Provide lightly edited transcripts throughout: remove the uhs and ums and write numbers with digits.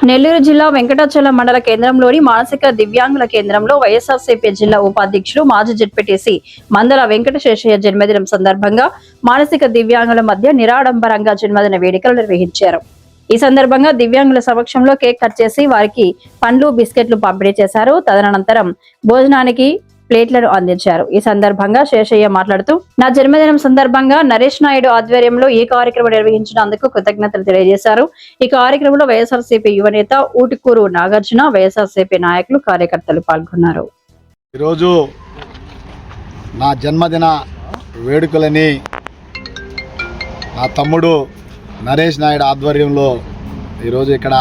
నెల్లూరు జిల్లా వెంకటాచలం మండల కేంద్రంలోని మానసిక దివ్యాంగుల కేంద్రంలో వైఎస్ఆర్సీపీ జిల్లా ఉపాధ్యక్షులు మాజీ జెడ్పీటీసీ మందల వెంకటశేషయ్య జన్మదినం సందర్భంగా మానసిక దివ్యాంగుల మధ్య నిరాడంబరంగా జన్మదిన వేడుకలు నిర్వహించారు. ఈ సందర్భంగా దివ్యాంగుల సమక్షంలో కేక్ కట్ చేసి వారికి పండ్లు బిస్కెట్లు పంపిణీ చేశారు. తదనంతరం భోజనానికి ప్లేట్లను అందించారు. ఈ సందర్భంగా శేషయ్య మాట్లాడుతూ, నా జన్మదినం సందర్భంగా నరేష్ నాయుడు ఆధ్వర్యంలో ఈ కార్యక్రమం నిర్వహించినందుకు కృతజ్ఞతలు తెలియజేశారు. ఈ కార్యక్రమంలో వైఎస్ఆర్సీపీ యువనేత ఊటుకూరు నాగార్జున, వైఎస్ఆర్సీపీ నాయకులు, కార్యకర్తలు పాల్గొన్నారు. ఈరోజు నా జన్మదిన వేడుకలని నా తమ్ముడు నరేష్ నాయుడు ఆధ్వర్యంలో ఈరోజు ఇక్కడ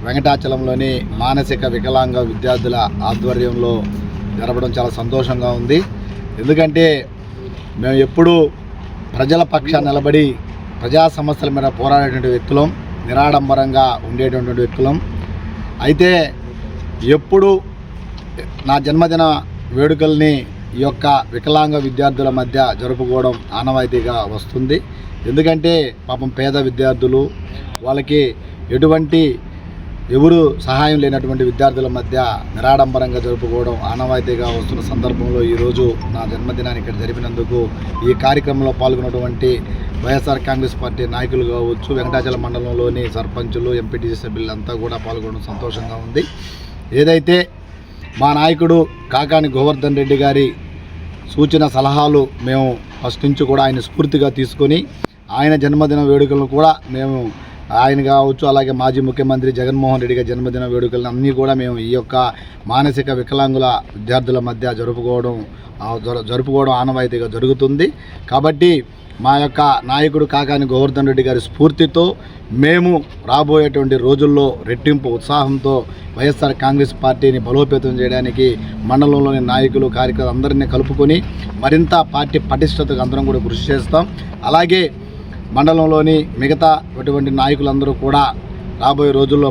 వెంకటాచలంలోని మానసిక వికలాంగ విద్యార్థుల ఆధ్వర్యంలో జరపడం చాలా సంతోషంగా ఉంది. ఎందుకంటే మేము ఎప్పుడూ ప్రజల పక్షాన నిలబడి ప్రజా సమస్యల మీద పోరాడేటువంటి వ్యక్తులం, నిరాడంబరంగా ఉండేటువంటి వ్యక్తులం. అయితే ఎప్పుడు నా జన్మదిన వేడుకల్ని ఈ యొక్క వికలాంగ విద్యార్థుల మధ్య జరుపుకోవడం ఆనవాయితీగా వస్తుంది. ఎందుకంటే పాపం పేద విద్యార్థులు, వాళ్ళకి ఎటువంటి ఎవరు సహాయం లేనటువంటి విద్యార్థుల మధ్య నిరాడంబరంగా జరుపుకోవడం ఆనవాయితీగా వస్తున్న సందర్భంలో ఈరోజు నా జన్మదినాన్ని ఇక్కడ జరిపినందుకు ఈ కార్యక్రమంలో పాల్గొన్నటువంటి వైఎస్ఆర్ కాంగ్రెస్ పార్టీ నాయకులు కావచ్చు, వెంకటాచలం మండలంలోని సర్పంచులు, ఎంపీటీసీ సభ్యులంతా కూడా పాల్గొనడం సంతోషంగా ఉంది. ఏదైతే మా నాయకుడు కాకాని గోవర్ధన్ రెడ్డి గారి సూచన సలహాలు మేము ఫస్ట్ నుంచి కూడా ఆయన స్ఫూర్తిగా తీసుకొని ఆయన జన్మదిన వేడుకలను కూడా మేము ఆయన కావచ్చు, అలాగే మాజీ ముఖ్యమంత్రి జగన్మోహన్ రెడ్డి గారి జన్మదిన వేడుకలను అన్నీ కూడా మేము ఈ యొక్క మానసిక వికలాంగుల విద్యార్థుల మధ్య జరుపుకోవడం ఆనవాయితీగా జరుగుతుంది. కాబట్టి మా యొక్క నాయకుడు కాకాని గోవర్ధన్ రెడ్డి గారి స్ఫూర్తితో మేము రాబోయేటువంటి రోజుల్లో రెట్టింపు ఉత్సాహంతో వైఎస్ఆర్ కాంగ్రెస్ పార్టీని బలోపేతం చేయడానికి మండలంలోని నాయకులు, కార్యకర్తలు అందరినీ కలుపుకొని మరింత పార్టీ పటిష్టతకు అందరం కూడా కృషి చేస్తాం. అలాగే మండలంలోని మిగతా అటువంటి నాయకులందరూ కూడా రాబోయే రోజుల్లో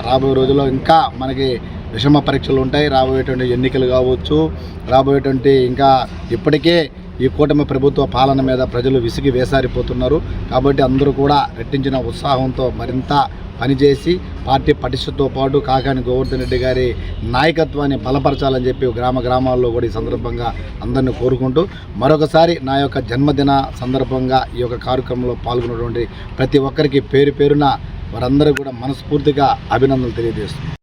రాబోయే రోజుల్లో ఇంకా మనకి విషమ పరీక్షలు ఉంటాయి. రాబోయేటువంటి ఎన్నికలు కావచ్చు, రాబోయేటువంటి ఇంకా ఇప్పటికే ఈ కూటమి ప్రభుత్వ పాలన మీద ప్రజలు విసిగి వేసారిపోతున్నారు. కాబట్టి అందరూ కూడా రెట్టించిన ఉత్సాహంతో మరింత పనిచేసి పార్టీ పటిష్టతో పాటు కాకాని గోవర్ధన్ రెడ్డి గారి నాయకత్వాన్ని బలపరచాలని చెప్పి గ్రామాల్లో కూడా ఈ సందర్భంగా అందరినీ కోరుకుంటూ మరొకసారి నా యొక్క జన్మదిన సందర్భంగా ఈ యొక్క కార్యక్రమంలో పాల్గొన్నటువంటి ప్రతి ఒక్కరికి పేరు పేరున వారందరూ కూడా మనస్ఫూర్తిగా అభినందనలు తెలియజేస్తున్నారు.